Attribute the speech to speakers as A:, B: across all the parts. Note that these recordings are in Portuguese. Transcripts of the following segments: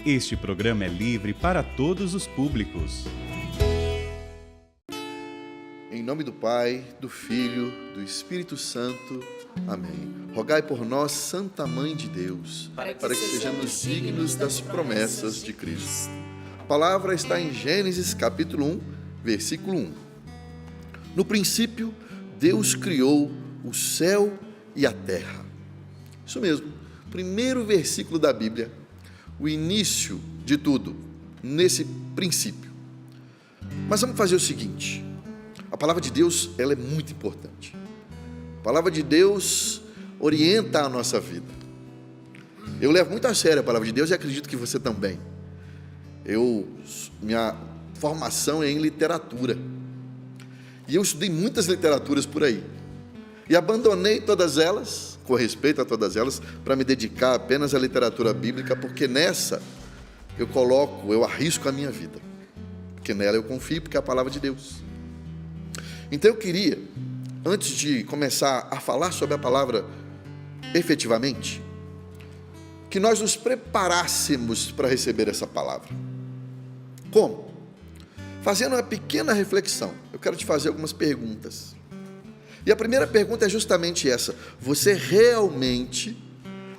A: Este programa é livre para todos os públicos.
B: Em nome do Pai, do Filho, do Espírito Santo. Amém. Rogai por nós, Santa Mãe de Deus, para que sejamos dignos das promessas de Cristo. A palavra está em Gênesis capítulo 1, versículo 1. No princípio, Deus criou o céu e a terra. Isso mesmo, primeiro versículo da Bíblia, o início de tudo, nesse princípio. Mas vamos fazer o seguinte, a palavra de Deus, ela é muito importante. A palavra de Deus orienta a nossa vida. Eu levo muito a sério a palavra de Deus e acredito que você também. Minha formação é em literatura. E eu estudei muitas literaturas por aí. E abandonei todas elas, com respeito a todas elas, para me dedicar apenas à literatura bíblica, porque nessa eu arrisco a minha vida. Porque nela eu confio, porque é a palavra de Deus. Então eu queria, antes de começar a falar sobre a palavra efetivamente, que nós nos preparássemos para receber essa palavra. Como? Fazendo uma pequena reflexão. Eu quero te fazer algumas perguntas. E a primeira pergunta é justamente essa: você realmente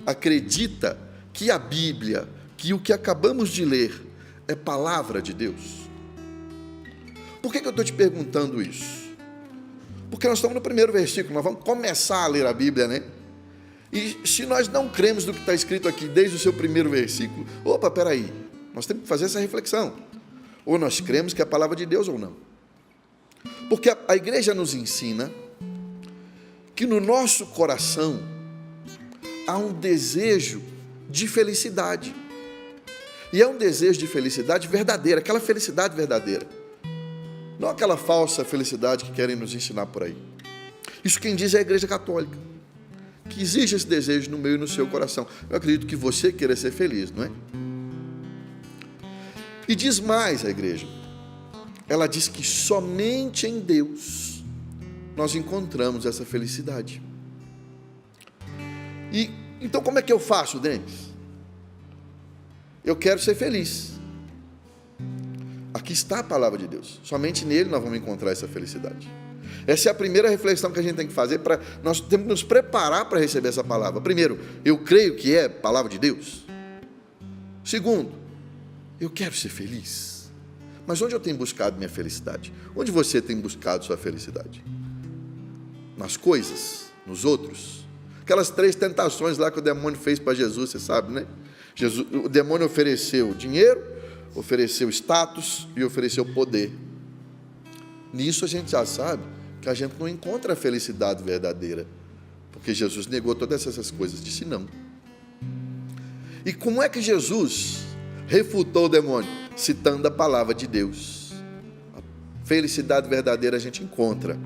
B: acredita que a Bíblia, que o que acabamos de ler é palavra de Deus? Por que eu estou te perguntando isso? Porque nós estamos no primeiro versículo, nós vamos começar a ler a Bíblia, né? E se nós não cremos no que está escrito aqui desde o seu primeiro versículo, peraí, nós temos que fazer essa reflexão. Ou nós cremos que é a palavra de Deus ou não. Porque a igreja nos ensina que no nosso coração há um desejo de felicidade. E é um desejo de felicidade verdadeira, aquela felicidade verdadeira. Não aquela falsa felicidade que querem nos ensinar por aí. Isso quem diz é a Igreja Católica, que existe esse desejo no meu e no seu coração. Eu acredito que você queira ser feliz, não é? E diz mais a igreja. Ela diz que somente em Deus nós encontramos essa felicidade. E então como é que eu faço, Denis? Eu quero ser feliz. Aqui está a palavra de Deus. Somente nele nós vamos encontrar essa felicidade. Essa é a primeira reflexão que a gente tem que fazer. Nós temos que nos preparar para receber essa palavra. Primeiro, eu creio que é palavra de Deus. Segundo, eu quero ser feliz. Mas onde eu tenho buscado minha felicidade? Onde você tem buscado sua felicidade? Nas coisas? Nos outros? Aquelas 3 tentações lá que o demônio fez para Jesus, você sabe, né? O demônio ofereceu dinheiro, ofereceu status e ofereceu poder. Nisso a gente já sabe que a gente não encontra a felicidade verdadeira, porque Jesus negou todas essas coisas, disse não. E como é que Jesus refutou o demônio? Citando a palavra de Deus. A felicidade verdadeira a gente encontra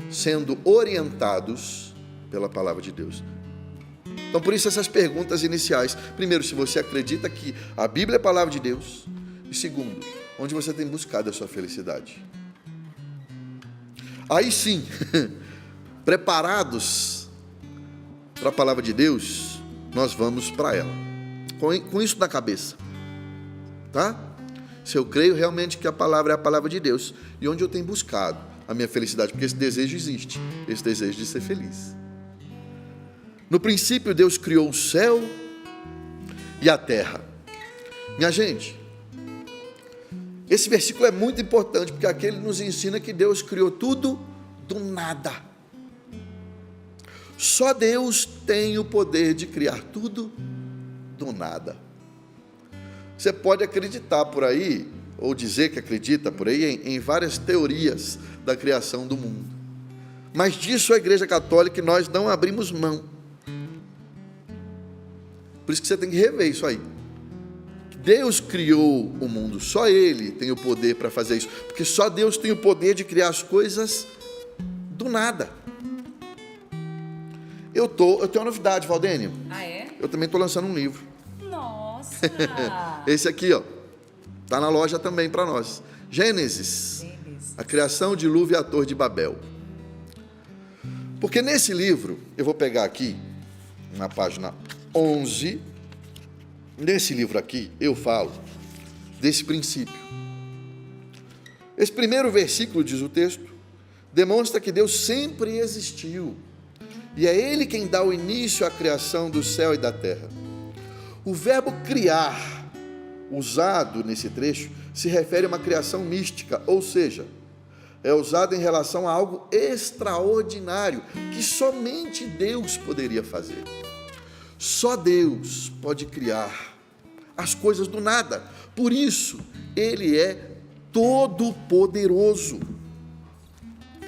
B: sendo orientados pela palavra de Deus. Então por isso essas perguntas iniciais. Primeiro, se você acredita que a Bíblia é a palavra de Deus. E segundo, onde você tem buscado a sua felicidade? Aí sim, preparados para a palavra de Deus, nós vamos para ela. Com isso na cabeça, tá? Se eu creio realmente que a palavra é a palavra de Deus, e onde eu tenho buscado a minha felicidade, porque esse desejo existe, esse desejo de ser feliz. No princípio, Deus criou o céu e a terra. Minha gente, esse versículo é muito importante, porque aqui ele nos ensina que Deus criou tudo do nada. Só Deus tem o poder de criar tudo do nada. Você pode acreditar por aí, ou dizer que acredita por aí, em várias teorias da criação do mundo. Mas disso a Igreja Católica nós não abrimos mão. Por isso que você tem que rever isso aí. Deus criou o mundo, só Ele tem o poder para fazer isso, porque só Deus tem o poder de criar as coisas do nada. Eu tenho uma novidade, Valdênio.
C: Ah, é?
B: Eu também estou lançando um livro.
C: Nossa!
B: Esse aqui, ó, está na loja também para nós. Gênesis, a criação, dilúvio e a Torre de Babel. Porque nesse livro, eu vou pegar aqui, na página 11, Nesse livro aqui, eu falo desse princípio. Esse primeiro versículo, diz o texto, demonstra que Deus sempre existiu. E é Ele quem dá o início à criação do céu e da terra. O verbo criar, usado nesse trecho, se refere a uma criação mística, ou seja, é usado em relação a algo extraordinário, que somente Deus poderia fazer. Só Deus pode criar as coisas do nada. Por isso, Ele é todo-poderoso.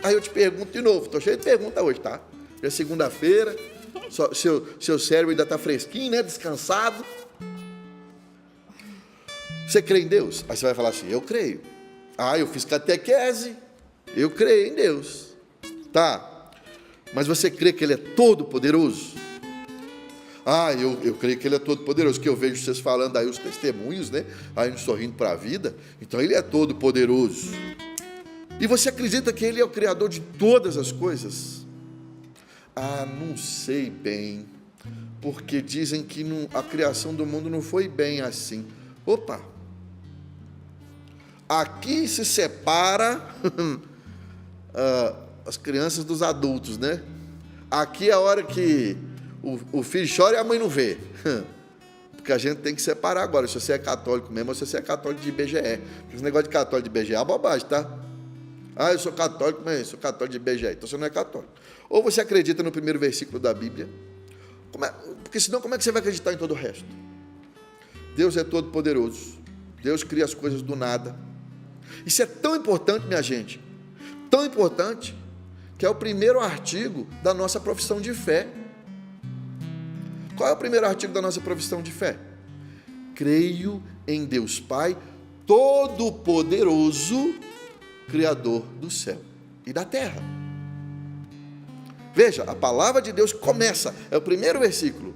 B: Aí eu te pergunto de novo, estou cheio de pergunta hoje, tá? É segunda-feira, seu cérebro ainda está fresquinho, né? Descansado. Você crê em Deus? Aí você vai falar assim, eu creio. Ah, eu fiz catequese, eu creio em Deus. Tá, mas você crê que Ele é todo-poderoso? Ah, eu creio que Ele é todo-poderoso, que eu vejo vocês falando aí os testemunhos, né? Aí no Sorrindo para a Vida. Então Ele é todo-poderoso. E você acredita que Ele é o Criador de todas as coisas? Ah, não sei bem, porque dizem que a criação do mundo não foi bem assim. Opa! Aqui se separa as crianças dos adultos, né? Aqui é a hora que o filho chora e a mãe não vê. Porque a gente tem que separar agora, se você é católico mesmo ou se você é católico de IBGE. Esse negócio de católico de IBGE é uma bobagem, tá? Ah, eu sou católico, mas eu sou católico de IBGE. Então você não é católico. Ou você acredita no primeiro versículo da Bíblia, porque senão como é que você vai acreditar em todo o resto? Deus é todo poderoso. Deus cria as coisas do nada. Isso é tão importante, minha gente, tão importante, que é o primeiro artigo da nossa profissão de fé. Qual é o primeiro artigo da nossa profissão de fé? Creio em Deus Pai, todo-poderoso, Criador do céu e da terra. Veja, a palavra de Deus começa, é o primeiro versículo,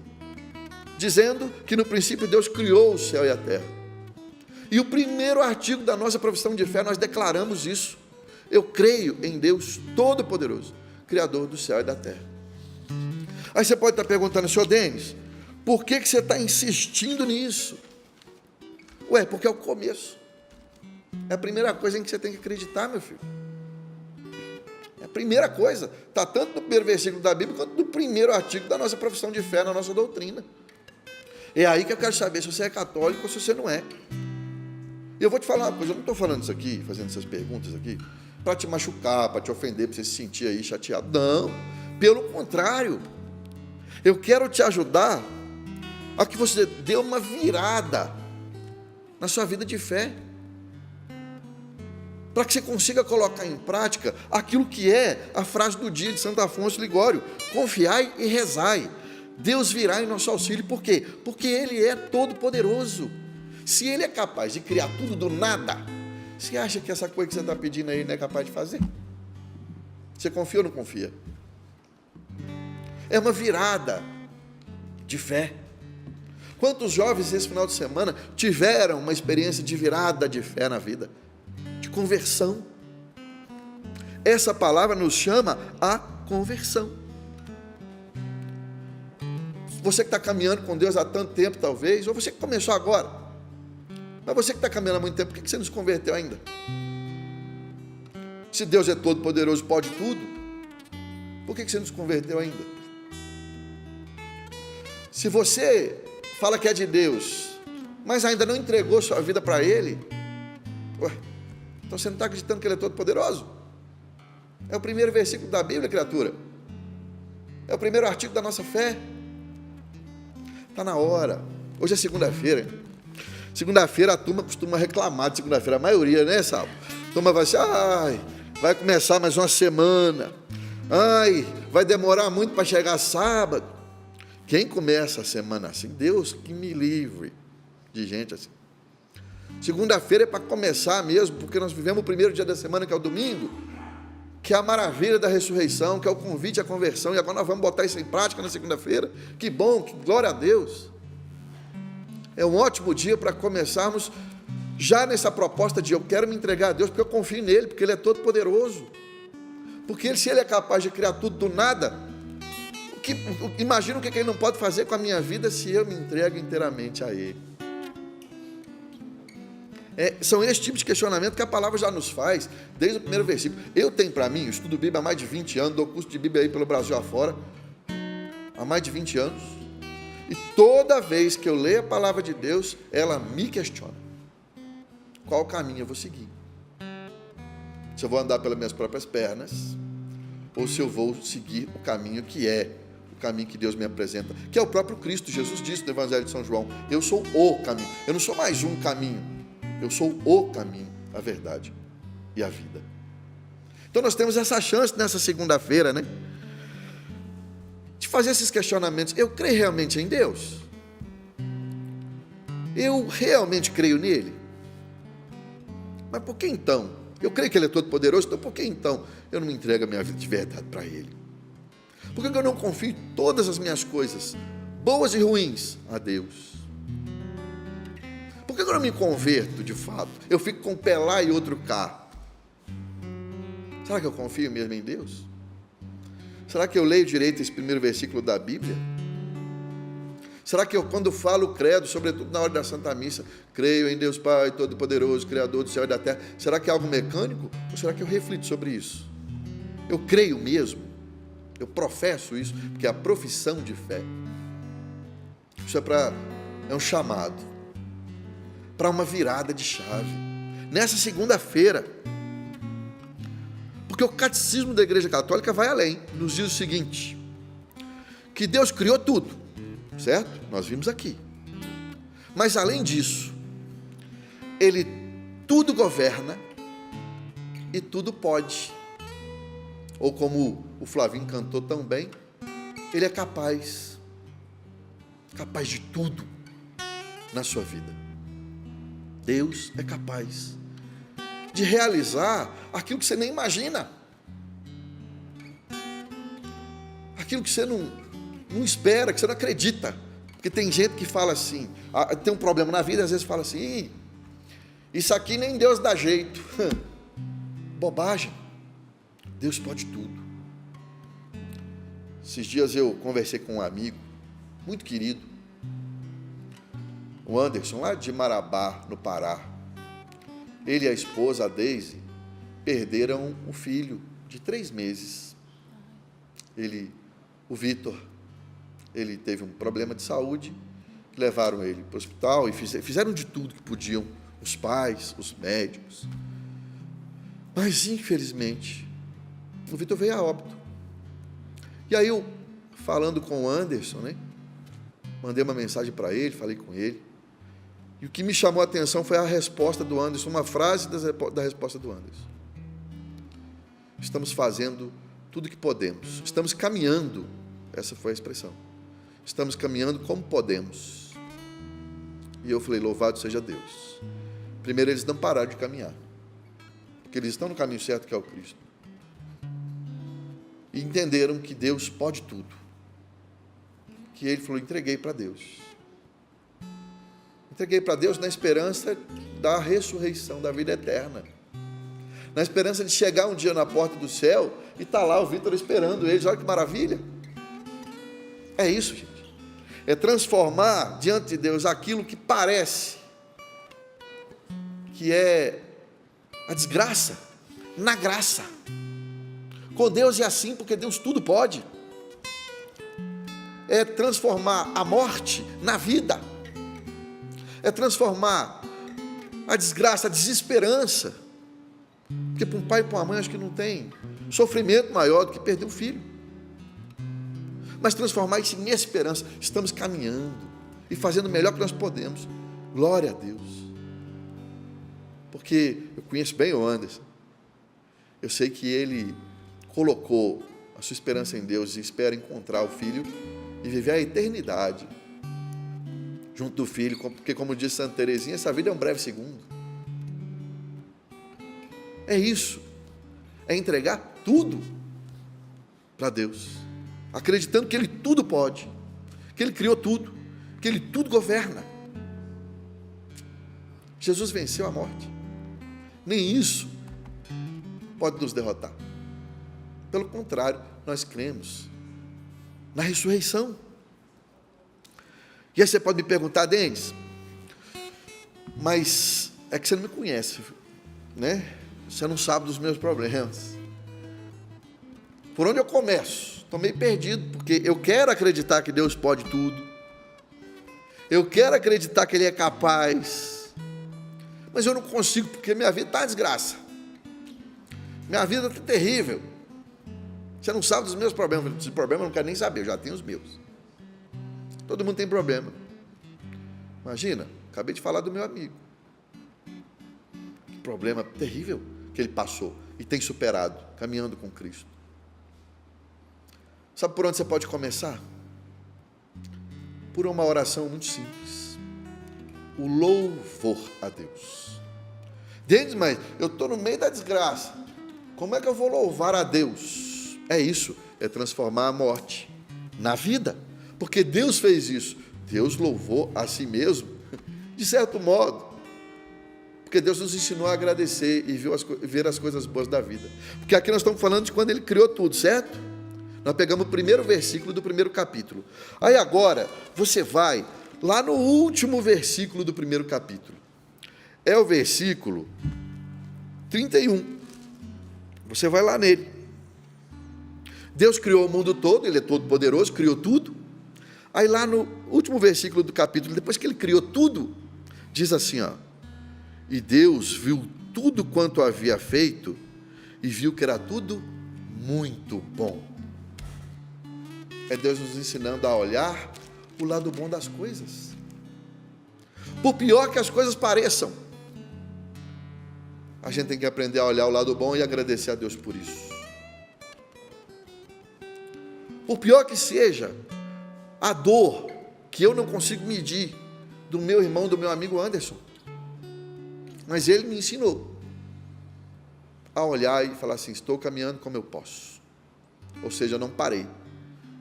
B: dizendo que no princípio Deus criou o céu e a terra. E o primeiro artigo da nossa profissão de fé, nós declaramos isso. Eu creio em Deus Todo-Poderoso, Criador do céu e da terra. Aí você pode estar perguntando, senhor Denis, por que você está insistindo nisso? Ué, porque é o começo. É a primeira coisa em que você tem que acreditar, meu filho. É a primeira coisa. Está tanto no primeiro versículo da Bíblia, quanto no primeiro artigo da nossa profissão de fé, na nossa doutrina. É aí que eu quero saber se você é católico ou se você não é. E eu vou te falar uma coisa, eu não estou falando isso aqui, fazendo essas perguntas aqui, para te machucar, para te ofender, para você se sentir aí chateado. Não, pelo contrário. Eu quero te ajudar a que você dê uma virada na sua vida de fé, para que você consiga colocar em prática aquilo que é a frase do dia de Santo Afonso Ligório: confiai e rezai, Deus virá em nosso auxílio. Por quê? Porque Ele é todo-poderoso. Se Ele é capaz de criar tudo do nada, você acha que essa coisa que você está pedindo aí não é capaz de fazer? Você confia ou não confia? É uma virada de fé. Quantos jovens esse final de semana tiveram uma experiência de virada de fé na vida? De conversão. Essa palavra nos chama a conversão. Você que está caminhando com Deus há tanto tempo, talvez, ou você que começou agora, mas você que está caminhando há muito tempo, por que você não se converteu ainda? Se Deus é todo poderoso, pode tudo, por que você não se converteu ainda? Se você fala que é de Deus, mas ainda não entregou sua vida para Ele, então você não está acreditando que Ele é todo poderoso? É o primeiro versículo da Bíblia, criatura. É o primeiro artigo da nossa fé. Está na hora. Hoje é segunda-feira. Segunda-feira a turma costuma reclamar de segunda-feira. A maioria, né, Salvo? A turma vai assim, vai começar mais uma semana. Vai demorar muito para chegar sábado. Quem começa a semana assim? Deus que me livre de gente assim. Segunda-feira é para começar mesmo, porque nós vivemos o primeiro dia da semana, que é o domingo, que é a maravilha da ressurreição, que é o convite à conversão, e agora nós vamos botar isso em prática na segunda-feira. Que bom, que glória a Deus. É um ótimo dia para começarmos já nessa proposta de eu quero me entregar a Deus, porque eu confio nele, porque Ele é todo poderoso. Porque se Ele é capaz de criar tudo do nada, Imagina o que Ele não pode fazer com a minha vida se eu me entrego inteiramente a Ele. São esse tipo de questionamento que a palavra já nos faz, desde o primeiro versículo. Eu tenho para mim, eu estudo Bíblia há mais de 20 anos, dou curso de Bíblia aí pelo Brasil afora, há mais de 20 anos, e toda vez que eu leio a palavra de Deus, ela me questiona. Qual caminho eu vou seguir? Se eu vou andar pelas minhas próprias pernas, ou se eu vou seguir o caminho que é o caminho que Deus me apresenta, que é o próprio Cristo. Jesus disse no Evangelho de São João: eu sou o caminho, eu não sou mais um caminho, eu sou o caminho, a verdade e a vida. Então nós temos essa chance nessa segunda-feira, né, de fazer esses questionamentos. Eu creio realmente em Deus? Eu realmente creio nele? Mas por que então? Eu creio que Ele é todo poderoso, então por que então eu não me entrego a minha vida de verdade para Ele? Por que eu não confio em todas as minhas coisas, boas e ruins, a Deus? Por que eu não me converto de fato? Eu fico com um pé lá e outro cá. Será que eu confio mesmo em Deus? Será que eu leio direito esse primeiro versículo da Bíblia? Será que eu, quando falo credo, sobretudo na hora da Santa Missa, creio em Deus Pai Todo-Poderoso, Criador do céu e da terra, será que é algo mecânico? Ou será que eu reflito sobre isso? Eu creio mesmo? Eu professo isso? Porque é a profissão de fé. Isso é um chamado para uma virada de chave. Nessa segunda-feira, porque o catecismo da Igreja Católica vai além, nos diz o seguinte: que Deus criou tudo, certo? Nós vimos aqui. Mas além disso, Ele tudo governa e tudo pode. Ou como o Flavinho cantou tão bem, Ele é capaz de tudo na sua vida. Deus é capaz de realizar aquilo que você nem imagina, aquilo que você não espera, que você não acredita. Porque tem gente que fala assim, tem um problema na vida, às vezes fala assim: isso aqui nem Deus dá jeito. Bobagem. Deus pode tudo. Esses dias eu conversei com um amigo muito querido, o Anderson, lá de Marabá, no Pará. Ele e a esposa, a Deise, perderam um filho de 3 meses. O Vitor, ele teve um problema de saúde, levaram ele para o hospital e fizeram de tudo que podiam, os pais, os médicos. Mas, infelizmente, o Vitor veio a óbito. E aí eu, falando com o Anderson, né, mandei uma mensagem para ele, falei com ele, e o que me chamou a atenção foi a resposta do Anderson, uma frase da resposta do Anderson: estamos fazendo tudo o que podemos, estamos caminhando, essa foi a expressão, estamos caminhando como podemos. E eu falei: louvado seja Deus. Primeiro, eles não pararam de caminhar, porque eles estão no caminho certo, que é o Cristo, e entenderam que Deus pode tudo, que ele falou: entreguei para Deus. Entreguei para Deus na esperança da ressurreição, da vida eterna, na esperança de chegar um dia na porta do céu e estar lá o Vitor esperando eles. Olha que maravilha. É isso, gente. É transformar diante de Deus aquilo que parece que é a desgraça na graça. Com Deus é assim, porque Deus tudo pode. É transformar a morte na vida. É transformar a desgraça, a desesperança. Porque para um pai e para uma mãe, acho que não tem sofrimento maior do que perder um filho. Mas transformar isso em esperança. Estamos caminhando e fazendo o melhor que nós podemos. Glória a Deus. Porque eu conheço bem o Anderson. Eu sei que ele colocou a sua esperança em Deus e espera encontrar o filho e viver a eternidade junto do filho, porque, como diz Santa Teresinha, essa vida é um breve segundo. É isso, é entregar tudo para Deus, acreditando que Ele tudo pode, que Ele criou tudo, que Ele tudo governa. Jesus venceu a morte, nem isso pode nos derrotar. Pelo contrário, nós cremos na ressurreição. E aí você pode me perguntar, Denis, mas é que você não me conhece, né? Você não sabe dos meus problemas. Por onde eu começo? Estou meio perdido, porque eu quero acreditar que Deus pode tudo. Eu quero acreditar que Ele é capaz. Mas eu não consigo, porque minha vida está uma desgraça. Minha vida está terrível. Você não sabe dos meus problemas. Esse problema eu não quero nem saber, eu já tenho os meus. Todo mundo tem problema. Imagina, acabei de falar do meu amigo. Que problema terrível que ele passou e tem superado, caminhando com Cristo. Sabe por onde você pode começar? Por uma oração muito simples. O louvor a Deus. Denis, mas eu estou no meio da desgraça. Como é que eu vou louvar a Deus? É isso, é transformar a morte na vida. Porque Deus fez isso. Deus louvou a si mesmo, de certo modo. Porque Deus nos ensinou a agradecer e ver as coisas boas da vida. Porque aqui nós estamos falando de quando Ele criou tudo, certo? Nós pegamos o primeiro versículo do primeiro capítulo. Aí agora, você vai lá no último versículo do primeiro capítulo. É o versículo 31. Você vai lá nele. Deus criou o mundo todo, Ele é todo poderoso, criou tudo. Aí lá no último versículo do capítulo, depois que Ele criou tudo, diz assim, ó: e Deus viu tudo quanto havia feito, e viu que era tudo muito bom. É Deus nos ensinando a olhar o lado bom das coisas. Por pior que as coisas pareçam, a gente tem que aprender a olhar o lado bom e agradecer a Deus por isso. Por pior que seja a dor que eu não consigo medir do meu irmão, do meu amigo Anderson, mas ele me ensinou a olhar e falar assim: estou caminhando como eu posso. Ou seja, eu não parei.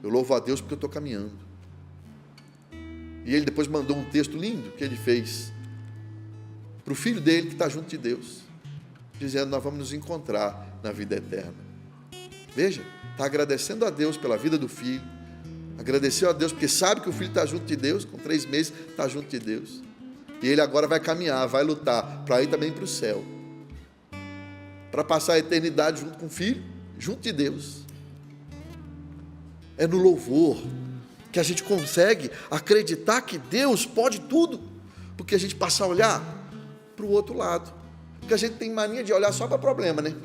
B: Eu louvo a Deus porque eu estou caminhando. E ele depois mandou um texto lindo que ele fez para o filho dele que está junto de Deus, dizendo: nós vamos nos encontrar na vida eterna. Veja, está agradecendo a Deus pela vida do filho, agradeceu a Deus porque sabe que o filho está junto de Deus, com 3 meses está junto de Deus, e ele agora vai caminhar, vai lutar para ir também para o céu, para passar a eternidade junto com o filho, junto de Deus. É no louvor que a gente consegue acreditar que Deus pode tudo, porque a gente passa a olhar para o outro lado, porque a gente tem mania de olhar só para problema, né?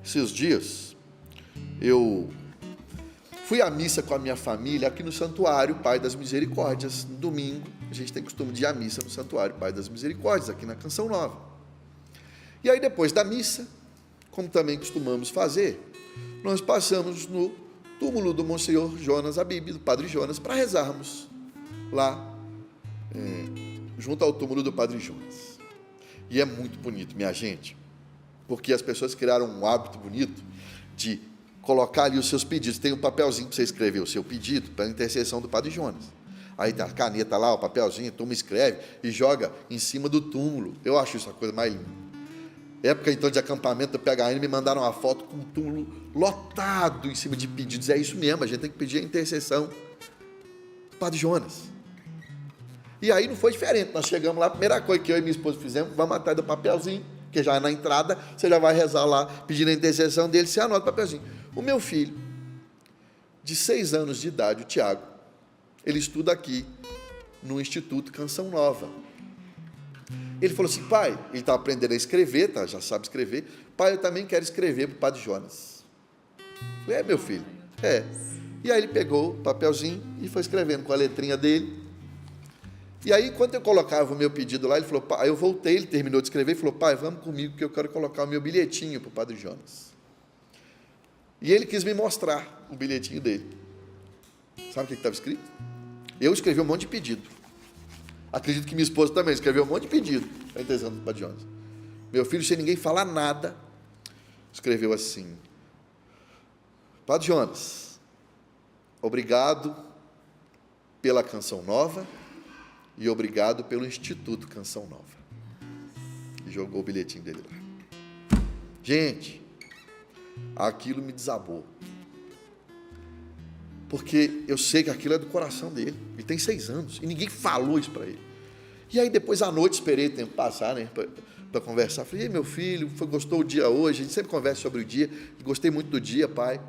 B: Esses dias eu fui à missa com a minha família aqui no Santuário Pai das Misericórdias. No domingo a gente tem costume de ir à missa no Santuário Pai das Misericórdias, aqui na Canção Nova. E aí depois da missa, como também costumamos fazer, nós passamos no túmulo do Monsenhor Jonas Abib, do Padre Jonas, para rezarmos lá, junto ao túmulo do Padre Jonas. E é muito bonito, minha gente, porque as pessoas criaram um hábito bonito de colocar ali os seus pedidos. Tem um papelzinho para você escrever o seu pedido para a intercessão do Padre Jonas. Aí tem a caneta lá, o papelzinho, a turma escreve e joga em cima do túmulo. Eu acho isso a coisa mais linda. Época então de acampamento do PHN, me mandaram uma foto com um túmulo lotado em cima de pedidos. É isso mesmo, a gente tem que pedir a intercessão do Padre Jonas. E aí não foi diferente, nós chegamos lá, a primeira coisa que eu e minha esposa fizemos, vamos atrás do papelzinho, que já é na entrada, você já vai rezar lá, pedindo a intercessão dele, você anota o papelzinho. O meu filho, de 6 anos de idade, o Tiago, ele estuda aqui, no Instituto Canção Nova. Ele falou assim: pai, ele está aprendendo a escrever, tá, já sabe escrever, pai, eu também quero escrever para o Padre Jonas. Eu falei: meu filho, E aí ele pegou o papelzinho e foi escrevendo com a letrinha dele. E aí, quando eu colocava o meu pedido lá, ele falou: pai, eu voltei, ele terminou de escrever e falou: pai, vamos comigo que eu quero colocar o meu bilhetinho para o Padre Jonas. E ele quis me mostrar o bilhetinho dele. Sabe o que estava escrito? Eu escrevi um monte de pedido. Acredito que minha esposa também escreveu um monte de pedido para a intercessão do Padre Jonas. Meu filho, sem ninguém falar nada, escreveu assim: Padre Jonas, obrigado pela Canção Nova e obrigado pelo Instituto Canção Nova. E jogou o bilhetinho dele lá. Gente, aquilo me desabou. porque eu sei que aquilo é do coração dele. Ele tem 6 anos e ninguém falou isso para ele. E aí depois à noite esperei o tempo passar, né, para conversar. Falei: "Ei, meu filho, gostou o dia hoje?" A gente sempre conversa sobre o dia. Gostei muito do dia, pai.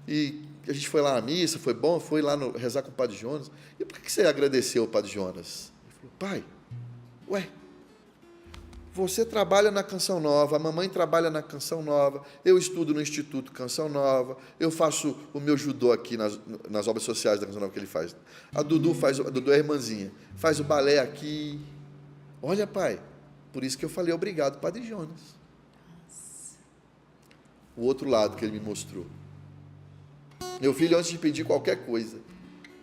B: E a gente foi lá na missa, foi bom, foi lá rezar com o Padre Jonas. "E por que você agradeceu o Padre Jonas?" Ele falou: "Pai, ué, você trabalha na Canção Nova, a mamãe trabalha na Canção Nova, eu estudo no Instituto Canção Nova, eu faço o meu judô aqui nas obras sociais da Canção Nova que ele faz. A Dudu é a irmãzinha, faz o balé aqui. Olha, pai, por isso que eu falei obrigado, Padre Jonas." O outro lado que ele me mostrou. Meu filho, antes de pedir qualquer coisa,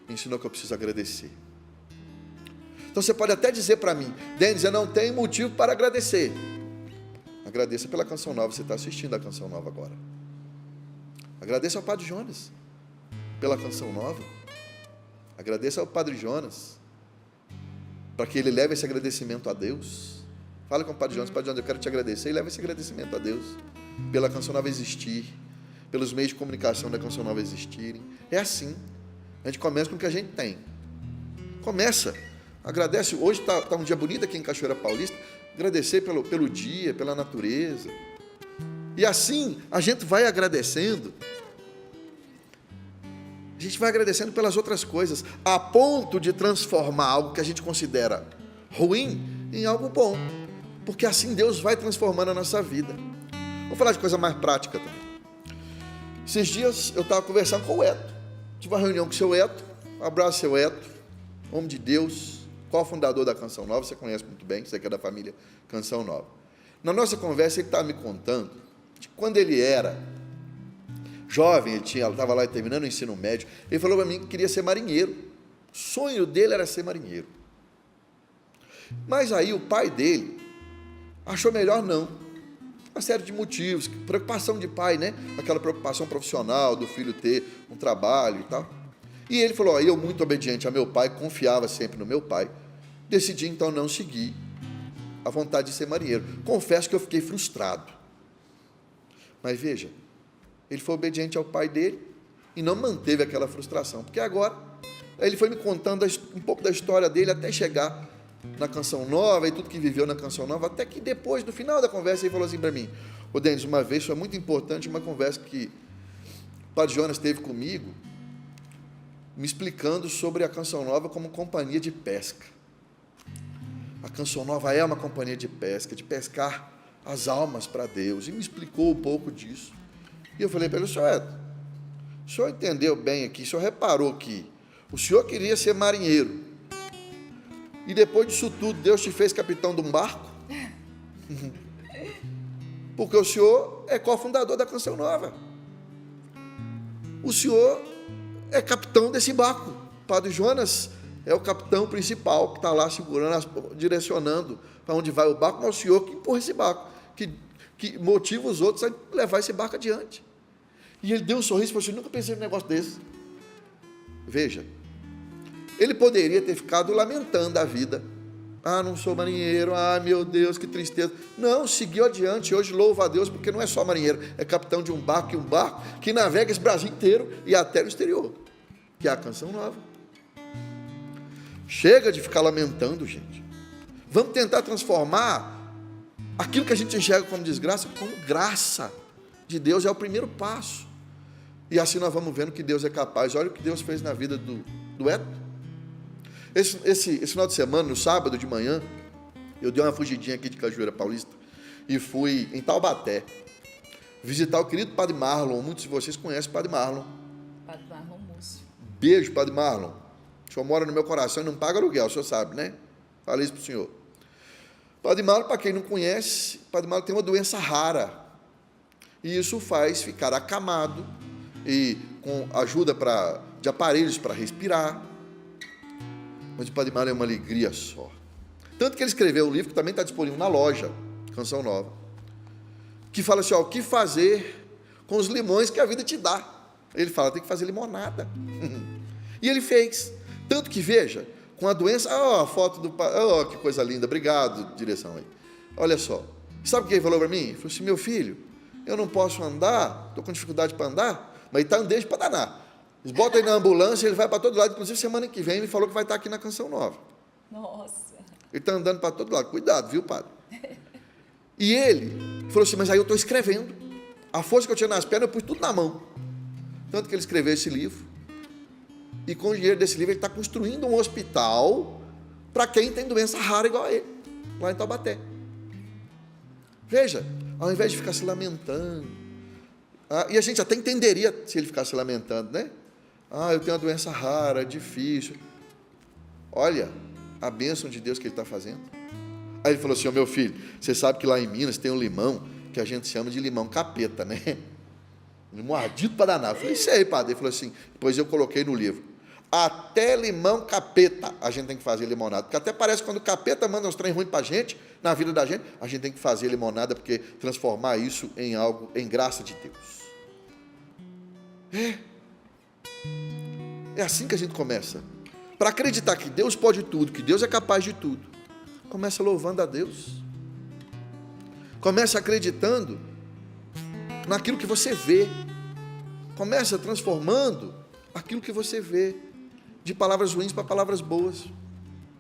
B: me ensinou que eu preciso agradecer. Então você pode até dizer para mim: "Denis, eu não tenho motivo para agradecer." Agradeça pela Canção Nova, você está assistindo a Canção Nova agora. Agradeça ao Padre Jonas pela Canção Nova. Agradeça ao Padre Jonas para que ele leve esse agradecimento a Deus. Fala com o Padre Jonas: "Padre Jonas, eu quero te agradecer", e leve esse agradecimento a Deus pela Canção Nova existir, pelos meios de comunicação da Canção Nova existirem. É assim. A gente começa com o que a gente tem. Começa. Agradece. Hoje está um dia bonito aqui em Cachoeira Paulista. Agradecer pelo dia, pela natureza. E assim a gente vai agradecendo. A gente vai agradecendo pelas outras coisas, a ponto de transformar algo que a gente considera ruim em algo bom. Porque assim Deus vai transformando a nossa vida. Vou falar de coisa mais prática também. Esses dias eu estava conversando com o Eto. Tive uma reunião com o seu Eto. Um abraço, seu Eto. Homem de Deus. Co-fundador da Canção Nova. Você conhece muito bem, você que é da família Canção Nova. Na nossa conversa, ele estava me contando de quando ele era jovem, ele estava lá terminando o ensino médio. Ele falou para mim que queria ser marinheiro. O sonho dele era ser marinheiro. Mas aí o pai dele achou melhor não. Uma série de motivos, preocupação de pai, né? Aquela preocupação profissional do filho ter um trabalho e tal. E ele falou: eu, muito obediente a meu pai, confiava sempre no meu pai, decidi então não seguir a vontade de ser marinheiro. Confesso que eu fiquei frustrado. Mas veja, ele foi obediente ao pai dele e não manteve aquela frustração, porque agora ele foi me contando um pouco da história dele até chegar na Canção Nova e tudo que viveu na Canção Nova, até que depois, no final da conversa, ele falou assim para mim: "Ô Denis, uma vez foi muito importante, uma conversa que o Padre Jonas teve comigo, me explicando sobre a Canção Nova como companhia de pesca. A Canção Nova é uma companhia de pesca, de pescar as almas para Deus." E me explicou um pouco disso. E eu falei para ele: o senhor entendeu bem aqui, o senhor reparou que o senhor queria ser marinheiro, e depois disso tudo, Deus te fez capitão de um barco? Porque o senhor é cofundador da Canção Nova. O senhor é capitão desse barco. O Padre Jonas é o capitão principal que está lá segurando, direcionando para onde vai o barco, mas é o senhor que empurra esse barco, que motiva os outros a levar esse barco adiante. E ele deu um sorriso e falou assim: "Nunca pensei num negócio desse." Veja, ele poderia ter ficado lamentando a vida. "Ah, não sou marinheiro, ah, meu Deus, que tristeza." Não, seguiu adiante. Hoje louva a Deus, porque não é só marinheiro, é capitão de um barco que navega esse Brasil inteiro e até o exterior, que é a Canção Nova. Chega de ficar lamentando, gente. Vamos tentar transformar aquilo que a gente enxerga como desgraça como graça de Deus. É o primeiro passo. E assim nós vamos vendo que Deus é capaz. Olha o que Deus fez na vida do Eto. Esse final de semana, no sábado de manhã, eu dei uma fugidinha aqui de Cachoeira Paulista e fui em Taubaté visitar o querido Padre Marlon. Muitos de vocês conhecem o Padre Marlon.
C: Padre Marlon Múcio.
B: Beijo, Padre Marlon. O senhor mora no meu coração e não paga aluguel, o senhor sabe, né? Falei isso para o senhor. Padre Marlon, para quem não conhece, Padre Marlon tem uma doença rara. E isso faz ficar acamado e com ajuda de aparelhos para respirar. Mas o Padre Marlon é uma alegria só. Tanto que ele escreveu um livro que também está disponível na loja, Canção Nova, que fala assim: o que fazer com os limões que a vida te dá. Ele fala: tem que fazer limonada. E ele fez. Tanto que, veja, com a doença, a foto do pai, que coisa linda, obrigado, direção aí. Olha só, sabe o que ele falou para mim? Ele falou assim: meu filho, eu não posso andar, estou com dificuldade para andar, mas está andando para danar. Eles botam ele na ambulância, ele vai para todo lado. Inclusive, semana que vem, ele falou que vai estar aqui na Canção Nova.
C: Nossa.
B: Ele está andando para todo lado. Cuidado, viu, padre? E ele falou assim, mas aí eu estou escrevendo. A força que eu tinha nas pernas, eu pus tudo na mão. Tanto que ele escreveu esse livro. E com o dinheiro desse livro, ele está construindo um hospital para quem tem doença rara igual a ele, lá em Taubaté. Veja, ao invés de ficar se lamentando, e a gente até entenderia se ele ficasse se lamentando, né? Eu tenho uma doença rara, difícil. Olha a bênção de Deus que ele está fazendo. Aí ele falou assim, meu filho, você sabe que lá em Minas tem um limão que a gente chama de limão capeta, né? Limão ardido para danar. Eu falei, sei, padre. Ele falou assim, depois eu coloquei no livro. Até limão capeta a gente tem que fazer limonada. Porque até parece que quando o capeta manda uns trem ruins para a gente, na vida da gente, a gente tem que fazer limonada, porque transformar isso em algo, em graça de Deus. É assim que a gente começa. Para acreditar que Deus pode tudo, que Deus é capaz de tudo, começa louvando a Deus. Começa acreditando naquilo que você vê. Começa transformando aquilo que você vê, de palavras ruins para palavras boas.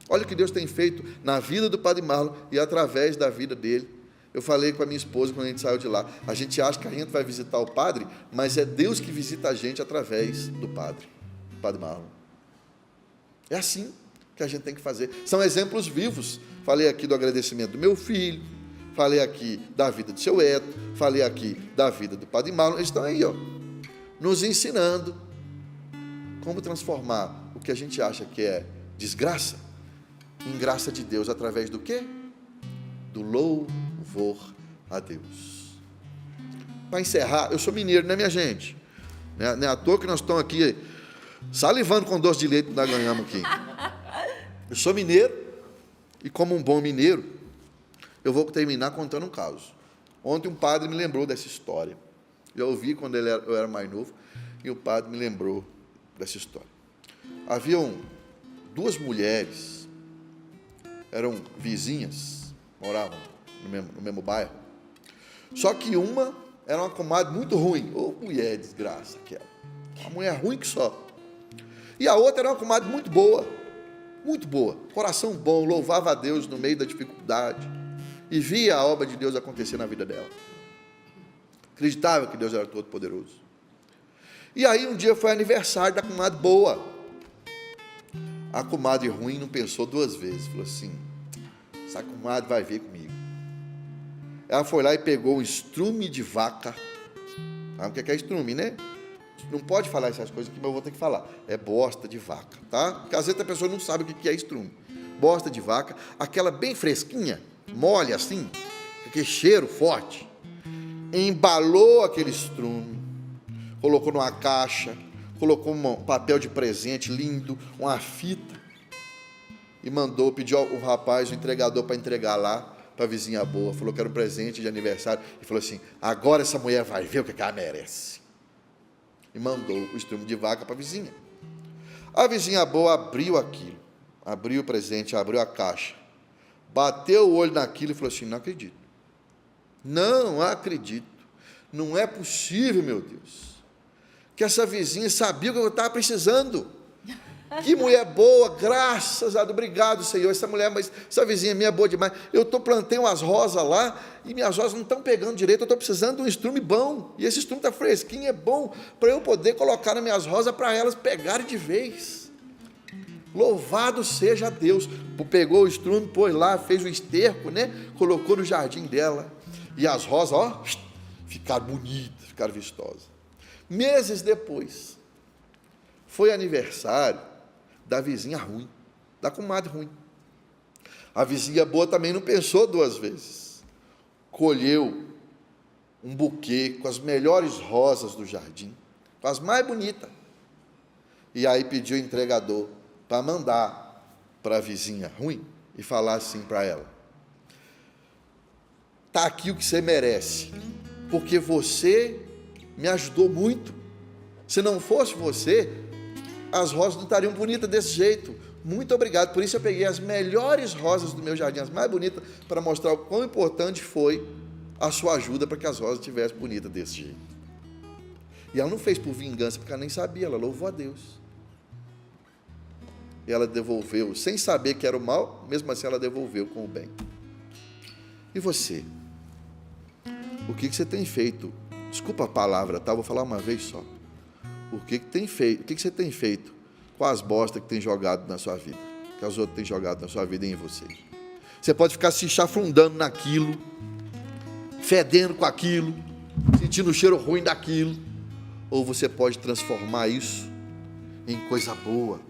B: Olha o que Deus tem feito na vida do Padre Marlon e através da vida dele. Eu falei com a minha esposa quando a gente saiu de lá. A gente acha que a gente vai visitar o Padre, mas é Deus que visita a gente através do Padre Marlon. É assim que a gente tem que fazer. São exemplos vivos. Falei aqui do agradecimento do meu filho, falei aqui da vida do seu Eto, falei aqui da vida do Padre Marlon. Eles estão aí, nos ensinando como transformar o que a gente acha que é desgraça em graça de Deus, através do quê? Do louvor a Deus. Para encerrar, eu sou mineiro, né, minha gente? Não é à toa que nós estamos aqui salivando com doce de leite que nós ganhamos aqui. Eu sou mineiro, e como um bom mineiro, eu vou terminar contando um caso. Ontem um padre me lembrou dessa história. Eu ouvi quando eu era mais novo, e o padre me lembrou dessa história. Haviam duas mulheres, eram vizinhas, moravam no mesmo bairro, só que uma era uma comadre muito ruim, mulher desgraça aquela, uma mulher ruim que só, e a outra era uma comadre muito boa, coração bom, louvava a Deus no meio da dificuldade, e via a obra de Deus acontecer na vida dela, acreditava que Deus era todo poderoso. E aí um dia foi aniversário da comadre boa. A comadre ruim não pensou duas vezes, falou assim, essa comadre vai vir comigo. Ela foi lá e pegou um estrume de vaca. Sabe o que é estrume, né? Não pode falar essas coisas aqui, mas eu vou ter que falar. É bosta de vaca, tá? Porque às vezes a pessoa não sabe o que é estrume. Bosta de vaca, aquela bem fresquinha, mole assim, aquele cheiro forte. Embalou aquele estrume, colocou numa caixa, colocou um papel de presente lindo, uma fita, e mandou, pediu o rapaz, o entregador, para entregar lá, para a vizinha boa, falou que era um presente de aniversário, e falou assim, agora essa mulher vai ver o que ela merece. E mandou o estrume de vaca para a vizinha. A vizinha boa abriu aquilo, abriu o presente, abriu a caixa, bateu o olho naquilo e falou assim, não acredito, não é possível, meu Deus, que essa vizinha sabia o que eu estava precisando. Que mulher boa, graças a Deus, obrigado, Senhor, essa vizinha minha é boa demais. Eu plantei umas rosas lá, e minhas rosas não estão pegando direito, eu estou precisando de um estrume bom, e esse estrume está fresquinho, é bom, para eu poder colocar nas minhas rosas, para elas pegarem de vez. Louvado seja Deus. Pegou o estrume, pôs lá, fez o esterco, né? Colocou no jardim dela, e as rosas, ficaram bonitas, ficaram vistosas. Meses depois, foi aniversário da vizinha ruim, da comadre ruim. A vizinha boa também não pensou duas vezes. Colheu um buquê com as melhores rosas do jardim, com as mais bonitas. E aí pediu o entregador para mandar para a vizinha ruim e falar assim para ela, está aqui o que você merece, porque você me ajudou muito. Se não fosse você, as rosas não estariam bonitas desse jeito. Muito obrigado. Por isso eu peguei as melhores rosas do meu jardim, as mais bonitas, para mostrar o quão importante foi a sua ajuda para que as rosas estivessem bonitas desse jeito. E ela não fez por vingança, porque ela nem sabia, ela louvou a Deus. E ela devolveu, sem saber que era o mal, mesmo assim ela devolveu com o bem. E você? O que você tem feito? Desculpa a palavra, tá? Vou falar uma vez só. O que tem feito? O que você tem feito com as bostas que tem jogado na sua vida? Que os outros têm jogado na sua vida e em você? Você pode ficar se chafrundando naquilo, fedendo com aquilo, sentindo o cheiro ruim daquilo, ou você pode transformar isso em coisa boa,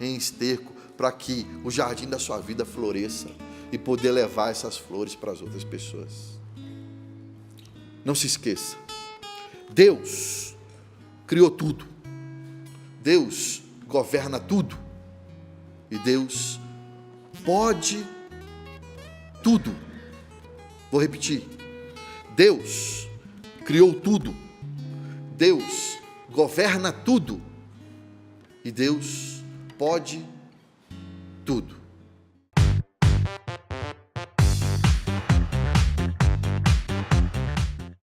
B: em esterco, para que o jardim da sua vida floresça e poder levar essas flores para as outras pessoas. Não se esqueça, Deus criou tudo, Deus governa tudo, e Deus pode tudo. Vou repetir, Deus criou tudo, Deus governa tudo, e Deus pode tudo.